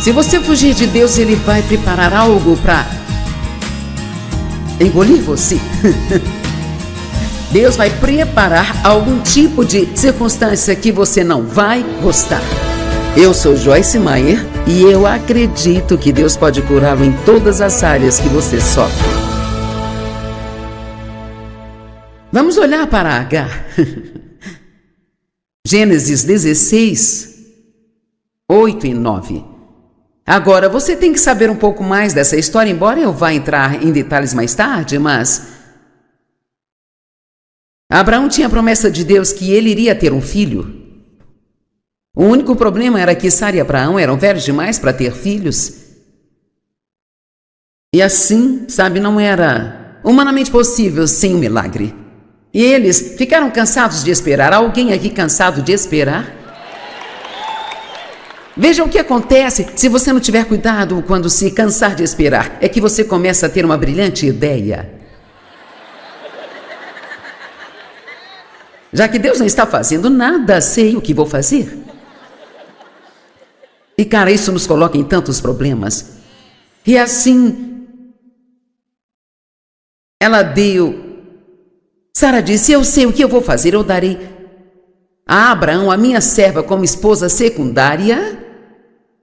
Se você fugir de Deus, Ele vai preparar algo para engolir você. Deus vai preparar algum tipo de circunstância que você não vai gostar. Eu sou Joyce Meyer e eu acredito que Deus pode curá-lo em todas as áreas que você sofre. Vamos olhar para Agar. Gênesis 16, 8 e 9. Agora, você tem que saber um pouco mais dessa história, embora eu vá entrar em detalhes mais tarde, mas Abraão tinha a promessa de Deus que ele iria ter um filho. O único problema era que Sara e Abraão eram velhos demais para ter filhos. E assim, sabe, não era humanamente possível sem um milagre. E eles ficaram cansados de esperar. Alguém aqui cansado de esperar? Veja o que acontece se você não tiver cuidado quando se cansar de esperar. É que você começa a ter uma brilhante ideia. Já que Deus não está fazendo nada, sei o que vou fazer. E cara, isso nos coloca em tantos problemas. E assim, ela deu. Sara disse: eu sei o que eu vou fazer, eu darei a Abraão, a minha serva, como esposa secundária.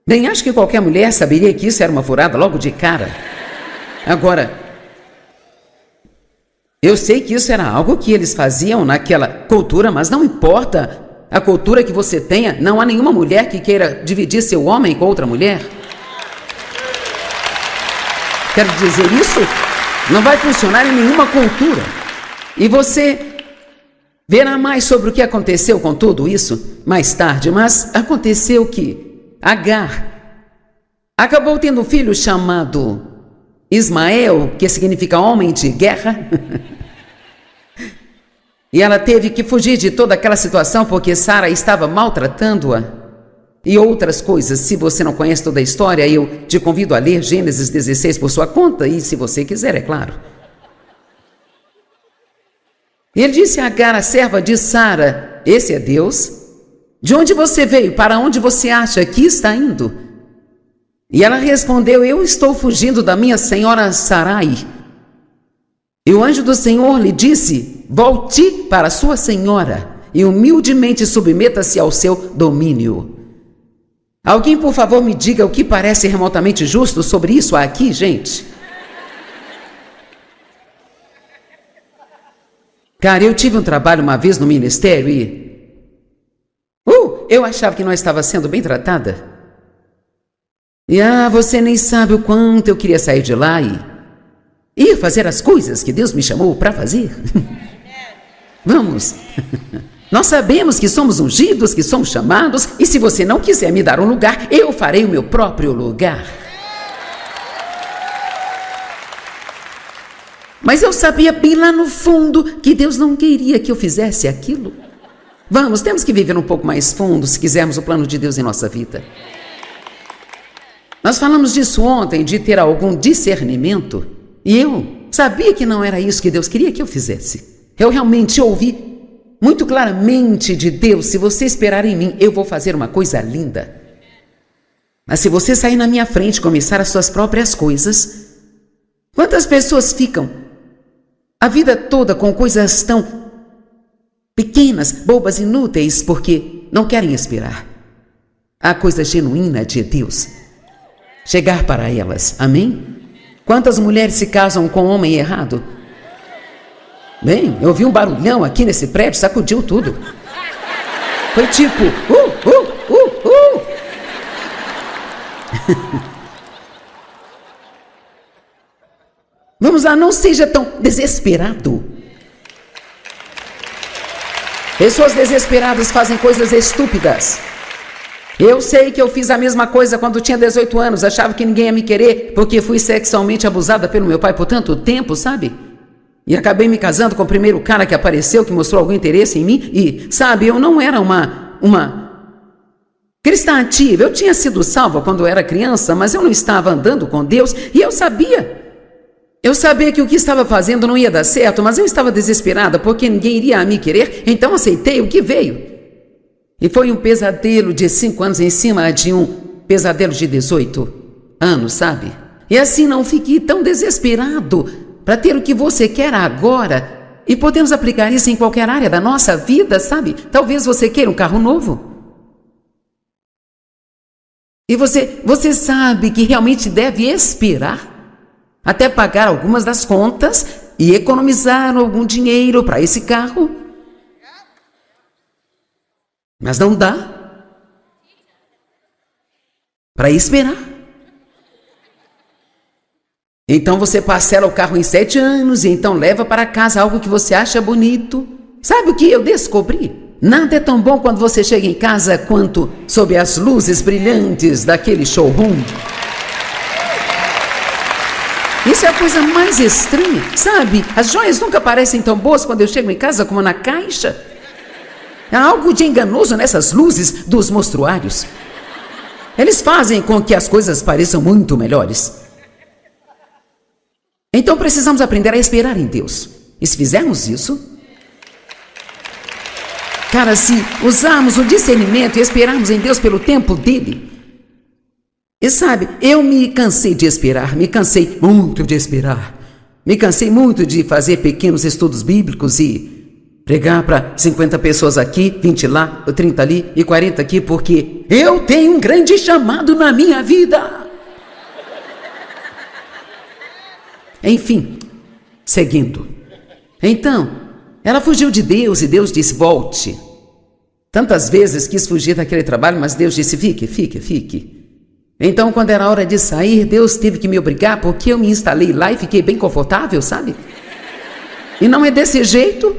Bem, acho que qualquer mulher saberia que isso era uma furada logo de cara. Agora, eu sei que isso era algo que eles faziam naquela cultura, mas não importa a cultura que você tenha, não há nenhuma mulher que queira dividir seu homem com outra mulher. Quero dizer, isso não vai funcionar em nenhuma cultura. E você verá mais sobre o que aconteceu com tudo isso mais tarde, mas aconteceu que Agar acabou tendo um filho chamado Ismael, que significa homem de guerra. E ela teve que fugir de toda aquela situação porque Sara estava maltratando-a e outras coisas. Se você não conhece toda a história, eu te convido a ler Gênesis 16 por sua conta, e se você quiser, é claro. E ele disse a Agar, a serva de Sara: esse é Deus? De onde você veio? Para onde você acha que está indo? E ela respondeu: eu estou fugindo da minha senhora Sarai. E o anjo do Senhor lhe disse: volte para sua senhora e humildemente submeta-se ao seu domínio. Alguém, por favor, me diga o que parece remotamente justo sobre isso aqui, gente? Cara, eu tive um trabalho uma vez no ministério e eu achava que não estava sendo bem tratada. E você nem sabe o quanto eu queria sair de lá e ir fazer as coisas que Deus me chamou para fazer. Vamos. Nós sabemos que somos ungidos, que somos chamados, e se você não quiser me dar um lugar, eu farei o meu próprio lugar. Mas eu sabia bem lá no fundo que Deus não queria que eu fizesse aquilo. Vamos, temos que viver um pouco mais fundo se quisermos o plano de Deus em nossa vida. Nós falamos disso ontem, de ter algum discernimento, e eu sabia que não era isso que Deus queria que eu fizesse. Eu realmente ouvi muito claramente de Deus: se você esperar em mim, eu vou fazer uma coisa linda. Mas se você sair na minha frente e começar as suas próprias coisas, quantas pessoas ficam a vida toda com coisas tão pequenas, bobas, inúteis, porque não querem esperar a coisa genuína de Deus chegar para elas, amém? Quantas mulheres se casam com um homem errado? Bem, eu vi um barulhão aqui nesse prédio, sacudiu tudo. Foi tipo, Vamos lá, não seja tão desesperado. Pessoas desesperadas fazem coisas estúpidas. Eu sei que eu fiz a mesma coisa quando tinha 18 anos. Achava que ninguém ia me querer porque fui sexualmente abusada pelo meu pai por tanto tempo, sabe? E acabei me casando com o primeiro cara que apareceu, que mostrou algum interesse em mim. E, sabe, eu não era uma cristã ativa. Eu tinha sido salva quando eu era criança, mas eu não estava andando com Deus. E eu sabia que o que estava fazendo não ia dar certo, mas eu estava desesperada porque ninguém iria me querer, então aceitei o que veio. E foi um pesadelo de 5 anos em cima de um pesadelo de 18 anos, sabe? E assim não fique tão desesperado para ter o que você quer agora. E podemos aplicar isso em qualquer área da nossa vida, sabe? Talvez você queira um carro novo. E você sabe que realmente deve esperar até pagar algumas das contas e economizar algum dinheiro para esse carro. Mas não dá para esperar. Então você parcela o carro em 7 anos e então leva para casa algo que você acha bonito. Sabe o que eu descobri? Nada é tão bom quando você chega em casa quanto sob as luzes brilhantes daquele showroom. Isso é a coisa mais estranha, sabe? As joias nunca parecem tão boas quando eu chego em casa como na caixa. Há algo de enganoso nessas luzes dos mostruários. Eles fazem com que as coisas pareçam muito melhores. Então precisamos aprender a esperar em Deus. E se fizermos isso, cara, se usarmos o discernimento e esperarmos em Deus pelo tempo dele. E sabe, eu me cansei de esperar, me cansei muito de esperar. Me cansei muito de fazer pequenos estudos bíblicos e pregar para 50 pessoas aqui, 20 lá, 30 ali e 40 aqui, porque eu tenho um grande chamado na minha vida. Enfim, seguindo. Então, ela fugiu de Deus e Deus disse, volte. Tantas vezes quis fugir daquele trabalho, mas Deus disse, fique. Então, quando era hora de sair, Deus teve que me obrigar, porque eu me instalei lá e fiquei bem confortável, sabe? E não é desse jeito?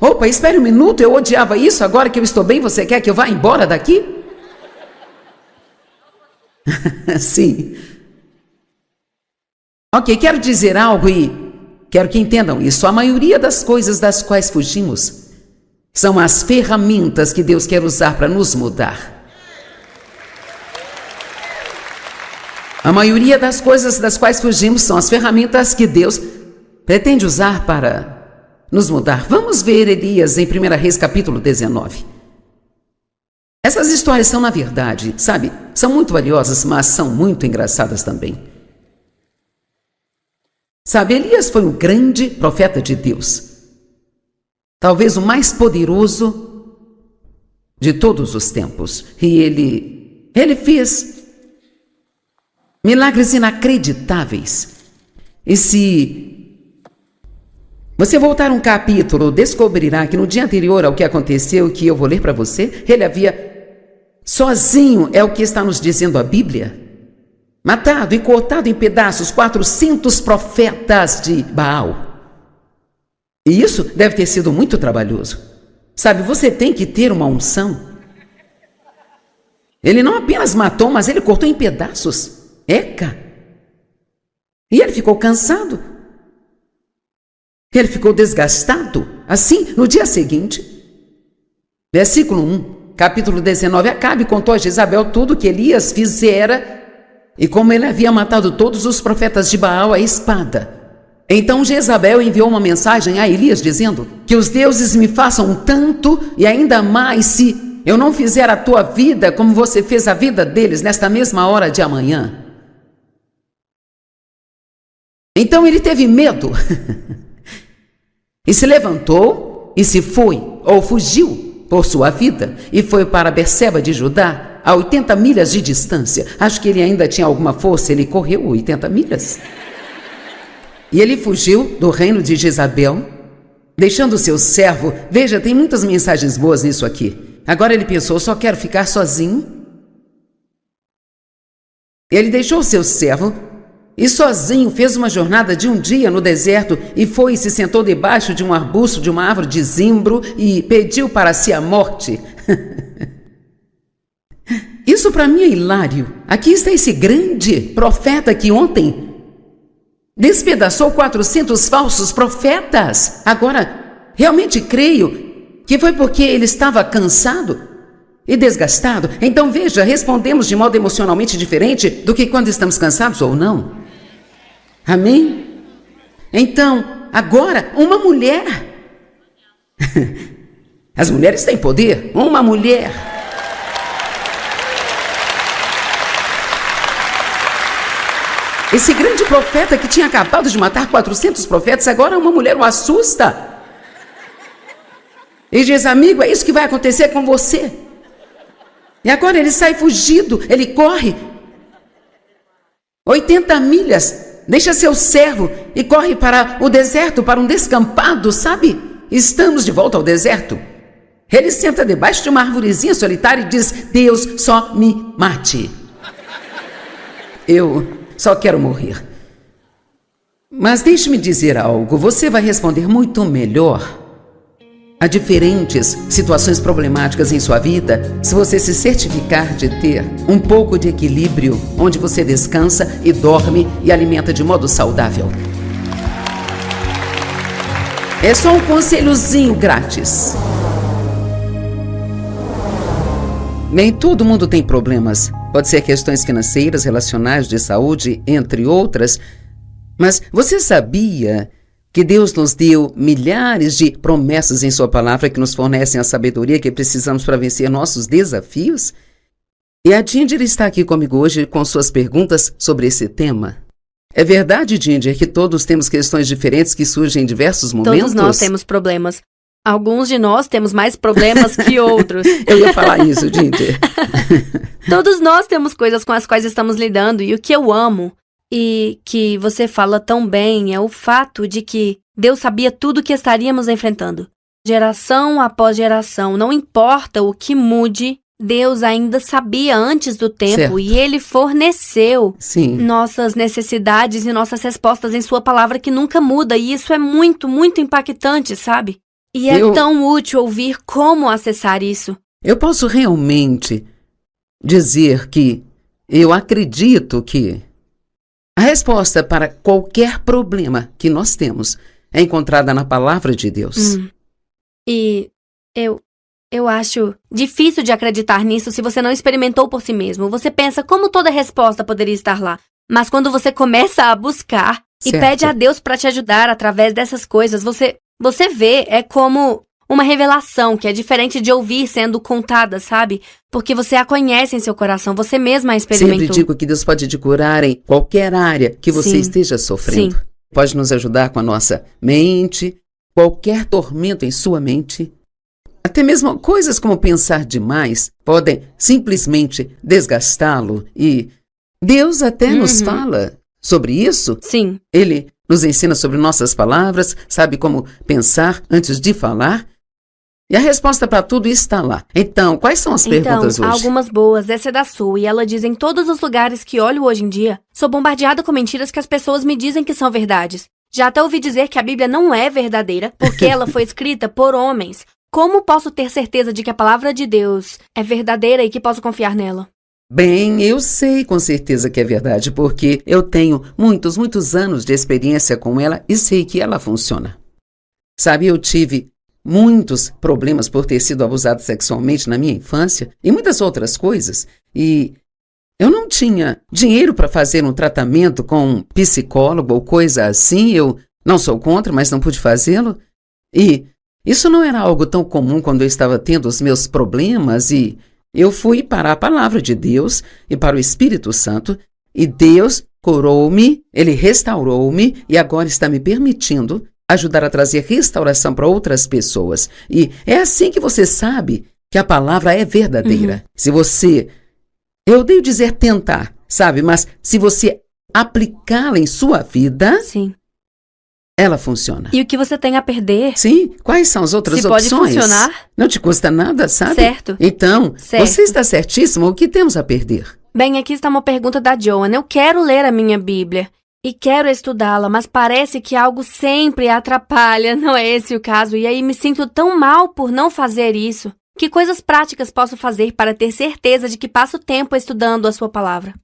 Opa, espere um minuto, eu odiava isso, agora que eu estou bem, você quer que eu vá embora daqui? Sim. Ok, quero dizer algo e quero que entendam isso. A maioria das coisas das quais fugimos são as ferramentas que Deus quer usar para nos mudar. A maioria das coisas das quais fugimos são as ferramentas que Deus pretende usar para nos mudar. Vamos ver Elias em 1 Reis capítulo 19. Essas histórias são, na verdade, sabe, são muito valiosas, mas são muito engraçadas também. Sabe, Elias foi um grande profeta de Deus. Talvez o mais poderoso de todos os tempos. E ele fez milagres inacreditáveis. E se você voltar um capítulo, descobrirá que no dia anterior ao que aconteceu, que eu vou ler para você, ele havia sozinho, é o que está nos dizendo a Bíblia, matado e cortado em pedaços 400 profetas de Baal. E isso deve ter sido muito trabalhoso. Sabe, você tem que ter uma unção. Ele não apenas matou, mas ele cortou em pedaços. Eca! E ele ficou cansado. Ele ficou desgastado. Assim, no dia seguinte, versículo 1, capítulo 19, Acabe contou a Jezabel tudo que Elias fizera e como ele havia matado todos os profetas de Baal à espada. Então Jezabel enviou uma mensagem a Elias dizendo que os deuses me façam tanto e ainda mais se eu não fizer a tua vida como você fez a vida deles nesta mesma hora de amanhã. Então ele teve medo e se levantou e se foi ou fugiu por sua vida e foi para Berseba de Judá, a 80 milhas de distância. Acho que ele ainda tinha alguma força, ele correu 80 milhas. E ele fugiu do reino de Jezabel, deixando o seu servo. Veja, tem muitas mensagens boas nisso aqui. Agora ele pensou, só quero ficar sozinho. Ele deixou o seu servo e sozinho fez uma jornada de um dia no deserto e foi e se sentou debaixo de um arbusto, de uma árvore de zimbro e pediu para si a morte. Isso para mim é hilário. Aqui está esse grande profeta que ontem despedaçou 400 falsos profetas. Agora, realmente creio que foi porque ele estava cansado e desgastado. Então veja, respondemos de modo emocionalmente diferente do que quando estamos cansados ou não. Amém? Então, agora, uma mulher. As mulheres têm poder. Uma mulher Esse grande profeta que tinha acabado de matar 400 profetas, agora uma mulher o assusta. E diz: amigo, é isso que vai acontecer com você. E agora ele sai fugido, ele corre 80 milhas, deixa seu servo e corre para o deserto, para um descampado, sabe? Estamos de volta ao deserto. Ele senta debaixo de uma arvorezinha solitária e diz: Deus, só me mate. Eu só quero morrer. Mas deixe-me dizer algo, você vai responder muito melhor a diferentes situações problemáticas em sua vida se você se certificar de ter um pouco de equilíbrio, onde você descansa e dorme e alimenta de modo saudável. É só um conselhozinho grátis. Nem todo mundo tem problemas. Pode ser questões financeiras, relacionais, de saúde, entre outras. Mas você sabia que Deus nos deu milhares de promessas em sua palavra que nos fornecem a sabedoria que precisamos para vencer nossos desafios? E a Ginger está aqui comigo hoje com suas perguntas sobre esse tema. É verdade, Ginger, que todos temos questões diferentes que surgem em diversos momentos? Todos nós temos problemas. Alguns de nós temos mais problemas que outros. Eu ia falar isso, Ginger. Todos nós temos coisas com as quais estamos lidando, e o que eu amo e que você fala tão bem é o fato de que Deus sabia tudo o que estaríamos enfrentando. Geração após geração, não importa o que mude, Deus ainda sabia antes do tempo, certo. E Ele forneceu nossas necessidades e nossas respostas em sua palavra que nunca muda, e isso é muito, muito impactante, sabe? E é tão útil ouvir como acessar isso. Eu posso realmente dizer que eu acredito que a resposta para qualquer problema que nós temos é encontrada na palavra de Deus. E eu acho difícil de acreditar nisso se você não experimentou por si mesmo. Você pensa como toda resposta poderia estar lá. Mas quando você começa a buscar e pede a Deus para te ajudar através dessas coisas, você vê, é como uma revelação que é diferente de ouvir sendo contada, sabe? Porque você a conhece em seu coração, você mesma a experimentou. Sempre digo que Deus pode te curar em qualquer área que você esteja sofrendo. Sim. Pode nos ajudar com a nossa mente, qualquer tormento em sua mente. Até mesmo coisas como pensar demais podem simplesmente desgastá-lo. E Deus até nos fala sobre isso. Sim. Ele nos ensina sobre nossas palavras, sabe como pensar antes de falar. E a resposta para tudo está lá. Então, quais são as perguntas hoje? Algumas boas. Essa é da Sue, e ela diz: em todos os lugares que olho hoje em dia, sou bombardeada com mentiras que as pessoas me dizem que são verdades. Já até ouvi dizer que a Bíblia não é verdadeira, porque ela foi escrita por homens. Como posso ter certeza de que a palavra de Deus é verdadeira e que posso confiar nela? Bem, eu sei com certeza que é verdade, porque eu tenho muitos anos de experiência com ela e sei que ela funciona. Sabe, eu tive muitos problemas por ter sido abusado sexualmente na minha infância e muitas outras coisas. E eu não tinha dinheiro para fazer um tratamento com um psicólogo ou coisa assim. Eu não sou contra, mas não pude fazê-lo. E isso não era algo tão comum quando eu estava tendo os meus problemas, e eu fui para a palavra de Deus e para o Espírito Santo, e Deus curou-me, Ele restaurou-me e agora está me permitindo ajudar a trazer restauração para outras pessoas. E é assim que você sabe que a palavra é verdadeira. Se você, eu odeio dizer tentar, sabe? Mas se você aplicá-la em sua vida, ela funciona. E o que você tem a perder? Sim, quais são as outras opções? Pode funcionar? Não te custa nada, sabe? Certo. Então, você está certíssimo, o que temos a perder? Bem, aqui está uma pergunta da Joana. Eu quero ler a minha Bíblia e quero estudá-la, mas parece que algo sempre atrapalha, não é esse o caso? E aí me sinto tão mal por não fazer isso. Que coisas práticas posso fazer para ter certeza de que passo tempo estudando a sua palavra?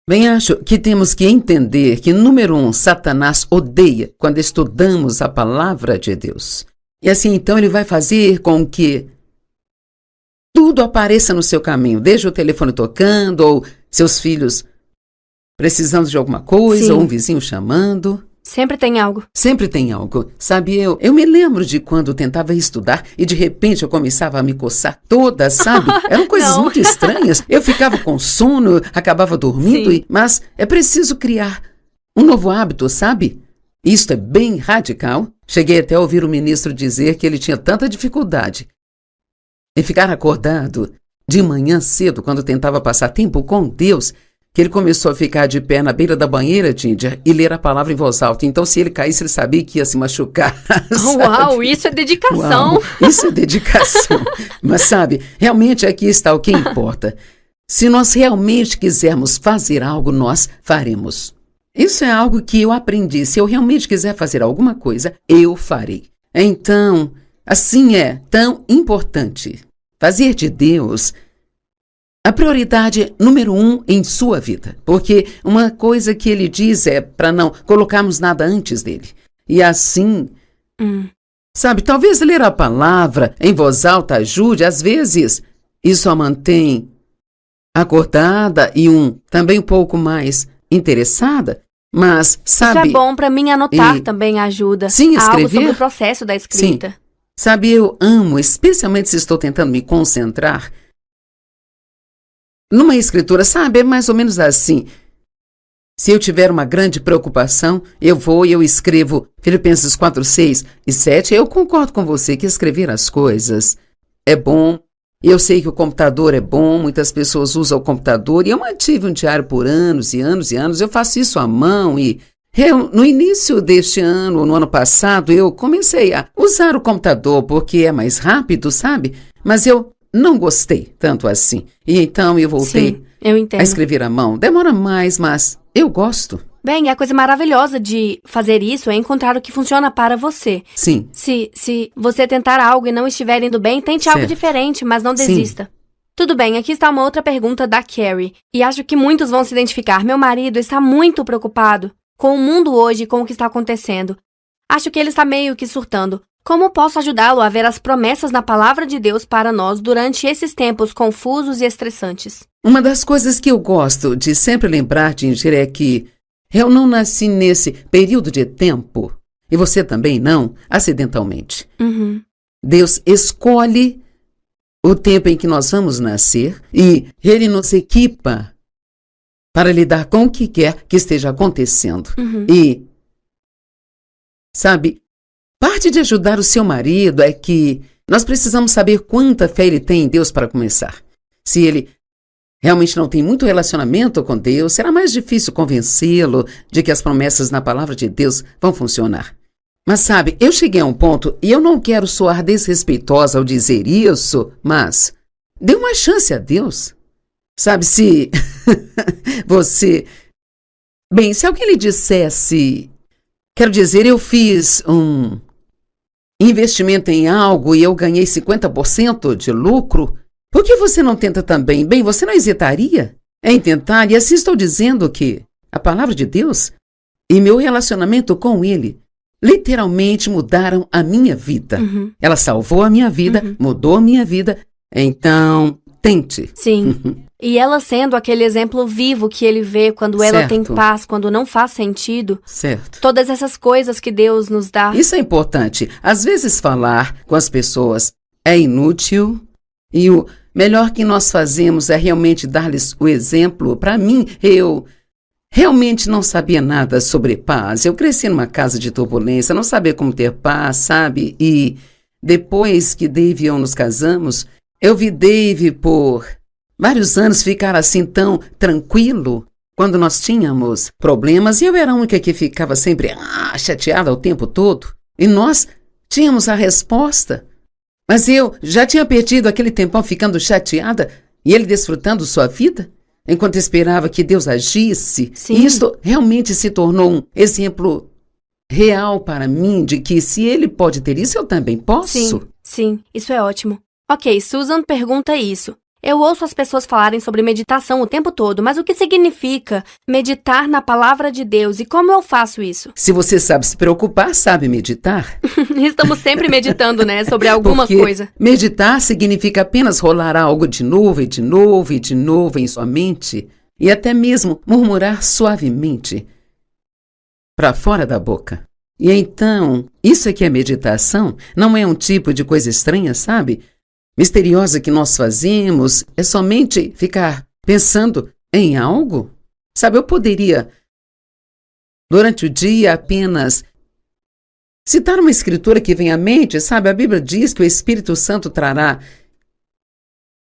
Bem, acho que temos que entender que, número 1, Satanás odeia quando estudamos a palavra de Deus. E assim, então, ele vai fazer com que tudo apareça no seu caminho, desde o telefone tocando, ou seus filhos precisando de alguma coisa, ou um vizinho chamando. Sempre tem algo. Sempre tem algo. Sabe, eu me lembro de quando tentava estudar e de repente eu começava a me coçar toda, sabe? Eram coisas muito estranhas. Eu ficava com sono, acabava dormindo, mas é preciso criar um novo hábito, sabe? Isto é bem radical. Cheguei até a ouvir o ministro dizer que ele tinha tanta dificuldade em ficar acordado de manhã cedo quando tentava passar tempo com Deus, que ele começou a ficar de pé na beira da banheira, Díndia, e ler a palavra em voz alta. Então, se ele caísse, ele sabia que ia se machucar. Uau, isso é dedicação. Uau, isso é dedicação. Mas sabe, realmente aqui está o que importa. Se nós realmente quisermos fazer algo, nós faremos. Isso é algo que eu aprendi. Se eu realmente quiser fazer alguma coisa, eu farei. Então, assim é tão importante fazer de Deus a prioridade número 1 em sua vida. Porque uma coisa que ele diz é para não colocarmos nada antes dele. E assim, sabe, talvez ler a palavra em voz alta ajude. Às vezes, isso a mantém acordada e também um pouco mais interessada. Mas, sabe... Isso é bom para mim, anotar também ajuda. Sim, escrever. Algo sobre o processo da escrita. Sim. Sabe, eu amo, especialmente se estou tentando me concentrar numa escritura, sabe, é mais ou menos assim. Se eu tiver uma grande preocupação, eu vou e eu escrevo Filipenses 4, 6 e 7. Eu concordo com você que escrever as coisas é bom. Eu sei que o computador é bom, muitas pessoas usam o computador, e eu mantive um diário por anos e anos e anos. Eu faço isso à mão e no início deste ano, no ano passado, eu comecei a usar o computador porque é mais rápido, sabe? Mas eu não gostei tanto assim. E então eu voltei a escrever à mão. Demora mais, mas eu gosto. Bem, a coisa maravilhosa de fazer isso é encontrar o que funciona para você. Sim. Se você tentar algo e não estiver indo bem, tente algo diferente, mas não desista. Sim. Tudo bem, aqui está uma outra pergunta da Carrie. E acho que muitos vão se identificar. Meu marido está muito preocupado com o mundo hoje e com o que está acontecendo. Acho que ele está meio que surtando. Como posso ajudá-lo a ver as promessas na palavra de Deus para nós durante esses tempos confusos e estressantes? Uma das coisas que eu gosto de sempre lembrar, Ginger, é que eu não nasci nesse período de tempo, e você também não, acidentalmente. Deus escolhe o tempo em que nós vamos nascer e Ele nos equipa para lidar com o que quer que esteja acontecendo. E, sabe, parte de ajudar o seu marido é que nós precisamos saber quanta fé ele tem em Deus para começar. Se ele realmente não tem muito relacionamento com Deus, será mais difícil convencê-lo de que as promessas na palavra de Deus vão funcionar. Mas sabe, eu cheguei a um ponto, e eu não quero soar desrespeitosa ao dizer isso, mas dê uma chance a Deus. Sabe, se você... Bem, se alguém lhe dissesse... Quero dizer, eu fiz um investimento em algo e eu ganhei 50% de lucro... Por que você não tenta também? Bem, você não hesitaria em tentar? E assim estou dizendo que a palavra de Deus e meu relacionamento com Ele literalmente mudaram a minha vida. Ela salvou a minha vida, mudou a minha vida. Então, tente. Sim. E ela sendo aquele exemplo vivo que ele vê quando ela tem paz, quando não faz sentido. Certo. Todas essas coisas que Deus nos dá. Isso é importante. Às vezes falar com as pessoas é inútil e o melhor que nós fazemos é realmente dar-lhes o exemplo. Para mim, eu realmente não sabia nada sobre paz. Eu cresci numa casa de turbulência, não sabia como ter paz, sabe? E depois que Dave e eu nos casamos, eu vi Dave por vários anos ficar assim tão tranquilo quando nós tínhamos problemas. E eu era a única que ficava sempre chateada o tempo todo. E nós tínhamos a resposta. Mas eu já tinha perdido aquele tempão ficando chateada e ele desfrutando sua vida, enquanto esperava que Deus agisse. Sim. E isso realmente se tornou um exemplo real para mim de que se ele pode ter isso, eu também posso. Sim, isso é ótimo. Ok, Susan pergunta isso. Eu ouço as pessoas falarem sobre meditação o tempo todo, mas o que significa meditar na palavra de Deus e como eu faço isso? Se você sabe se preocupar, sabe meditar. Estamos sempre meditando, né, sobre alguma coisa. Meditar significa apenas rolar algo de novo e de novo e de novo em sua mente e até mesmo murmurar suavemente para fora da boca. E então, isso é que é meditação, não é um tipo de coisa estranha, sabe? Misteriosa que nós fazemos, é somente ficar pensando em algo. Sabe, eu poderia durante o dia apenas citar uma escritura que vem à mente, sabe? A Bíblia diz que o Espírito Santo trará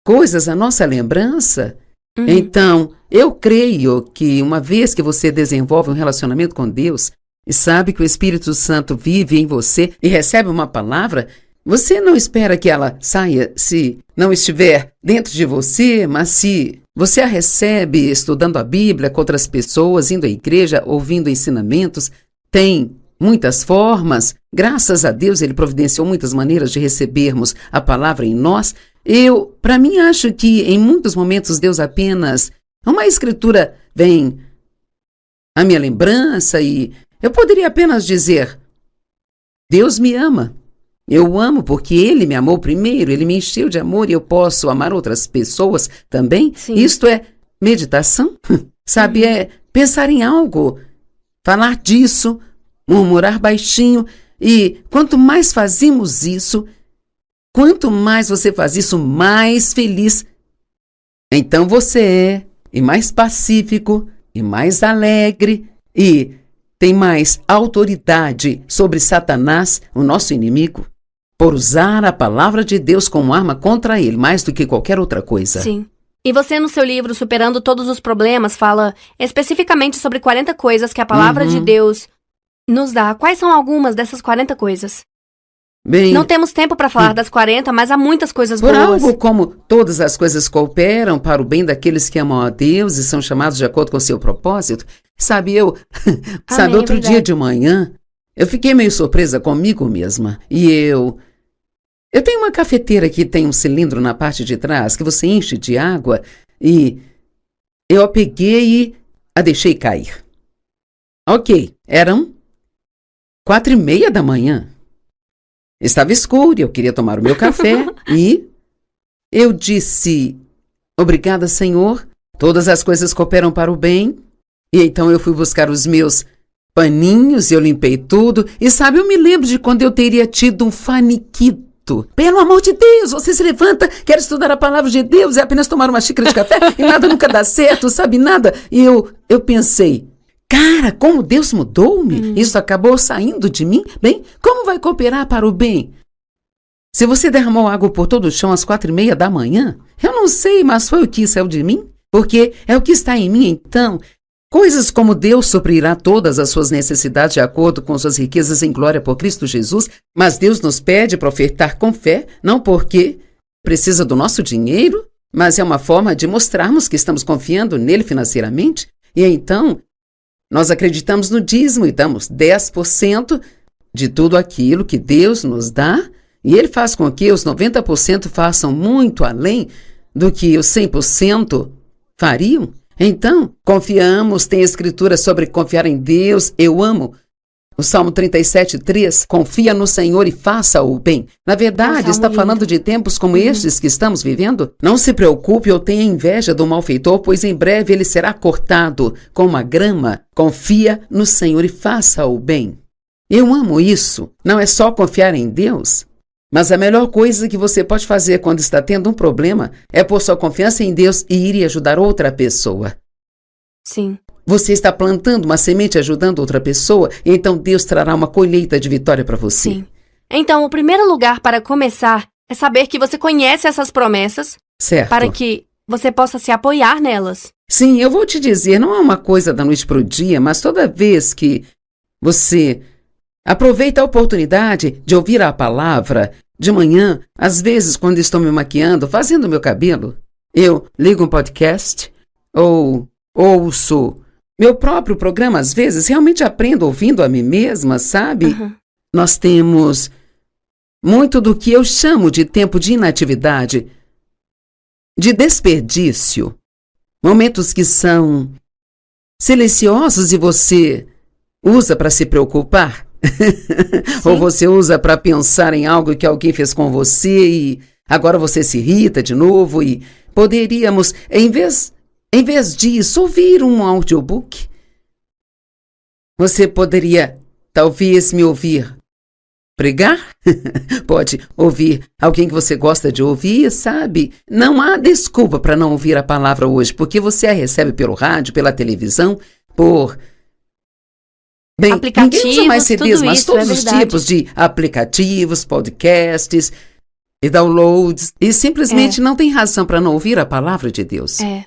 coisas à nossa lembrança. Então, eu creio que uma vez que você desenvolve um relacionamento com Deus e sabe que o Espírito Santo vive em você e recebe uma palavra, você não espera que ela saia se não estiver dentro de você, mas se você a recebe estudando a Bíblia com outras pessoas, indo à igreja, ouvindo ensinamentos, tem muitas formas. Graças a Deus, Ele providenciou muitas maneiras de recebermos a palavra em nós. Para mim, acho que em muitos momentos Deus apenas, uma escritura vem à minha lembrança e eu poderia apenas dizer, Deus me ama. Eu amo porque Ele me amou primeiro, Ele me encheu de amor e eu posso amar outras pessoas também. Sim. Isto é meditação, sabe? É pensar em algo, falar disso, murmurar baixinho. E quanto mais fazemos isso, quanto mais você faz isso, mais feliz então você é, e mais pacífico, e mais alegre, e tem mais autoridade sobre Satanás, o nosso inimigo, por usar a palavra de Deus como arma contra ele, mais do que qualquer outra coisa. Sim. E você, no seu livro Superando Todos os Problemas, fala especificamente sobre 40 coisas que a palavra de Deus nos dá. Quais são algumas dessas 40 coisas? Bem, não temos tempo para falar das 40, mas há muitas coisas por boas. algo como todas as coisas cooperam para o bem daqueles que amam a Deus e são chamados de acordo com seu propósito. Sabe, sabe, outro dia de manhã, eu fiquei meio surpresa comigo mesma. E eu tenho uma cafeteira que tem um cilindro na parte de trás que você enche de água e eu a peguei e a deixei cair. Ok, eram 4:30 da manhã. Estava escuro e eu queria tomar o meu café e eu disse, obrigada, Senhor, todas as coisas cooperam para o bem. E então eu fui buscar os meus paninhos e eu limpei tudo. E sabe, eu me lembro de quando eu teria tido um faniquito. Pelo amor de Deus, você se levanta, quer estudar a palavra de Deus, é apenas tomar uma xícara de café e nada nunca dá certo, sabe, nada. E eu pensei, cara, como Deus mudou-me, isso acabou saindo de mim. Bem, como vai cooperar para o bem? Se você derramou água por todo o chão às 4:30 da manhã, eu não sei, mas foi o que saiu de mim, porque é o que está em mim, então. Coisas como Deus suprirá todas as suas necessidades de acordo com suas riquezas em glória por Cristo Jesus, mas Deus nos pede para ofertar com fé, não porque precisa do nosso dinheiro, mas é uma forma de mostrarmos que estamos confiando nele financeiramente. E então, nós acreditamos no dízimo e damos 10% de tudo aquilo que Deus nos dá, e Ele faz com que os 90% façam muito além do que os 100% fariam. Então, confiamos, tem escritura sobre confiar em Deus, eu amo. O Salmo 37:3, confia no Senhor e faça o bem. Na verdade, está falando de tempos como estes que estamos vivendo. Não se preocupe ou tenha inveja do malfeitor, pois em breve ele será cortado como a grama. Confia no Senhor e faça o bem. Eu amo isso. Não é só confiar em Deus, mas a melhor coisa que você pode fazer quando está tendo um problema é pôr sua confiança em Deus e ir e ajudar outra pessoa. Sim. Você está plantando uma semente ajudando outra pessoa, e então Deus trará uma colheita de vitória para você. Sim. Então, o primeiro lugar para começar é saber que você conhece essas promessas, certo, para que você possa se apoiar nelas. Sim, eu vou te dizer, não é uma coisa da noite para o dia, mas toda vez que você aproveita a oportunidade de ouvir a palavra de manhã, às vezes quando estou me maquiando, fazendo meu cabelo, eu ligo um podcast ou ouço meu próprio programa, às vezes realmente aprendo ouvindo a mim mesma, sabe? Nós temos muito do que eu chamo de tempo de inatividade, de desperdício, momentos que são silenciosos e você usa para se preocupar. Ou você usa para pensar em algo que alguém fez com você e agora você se irrita de novo e poderíamos, em vez disso, ouvir um audiobook. Você poderia, talvez, me ouvir pregar? Pode ouvir alguém que você gosta de ouvir, sabe? Não há desculpa para não ouvir a palavra hoje, porque você a recebe pelo rádio, pela televisão, por Bem, aplicativos, ninguém usa mais CDs, tudo mas isso, todos é os verdade. tipos de aplicativos, podcasts e downloads. E simplesmente não tem razão para não ouvir a palavra de Deus. É.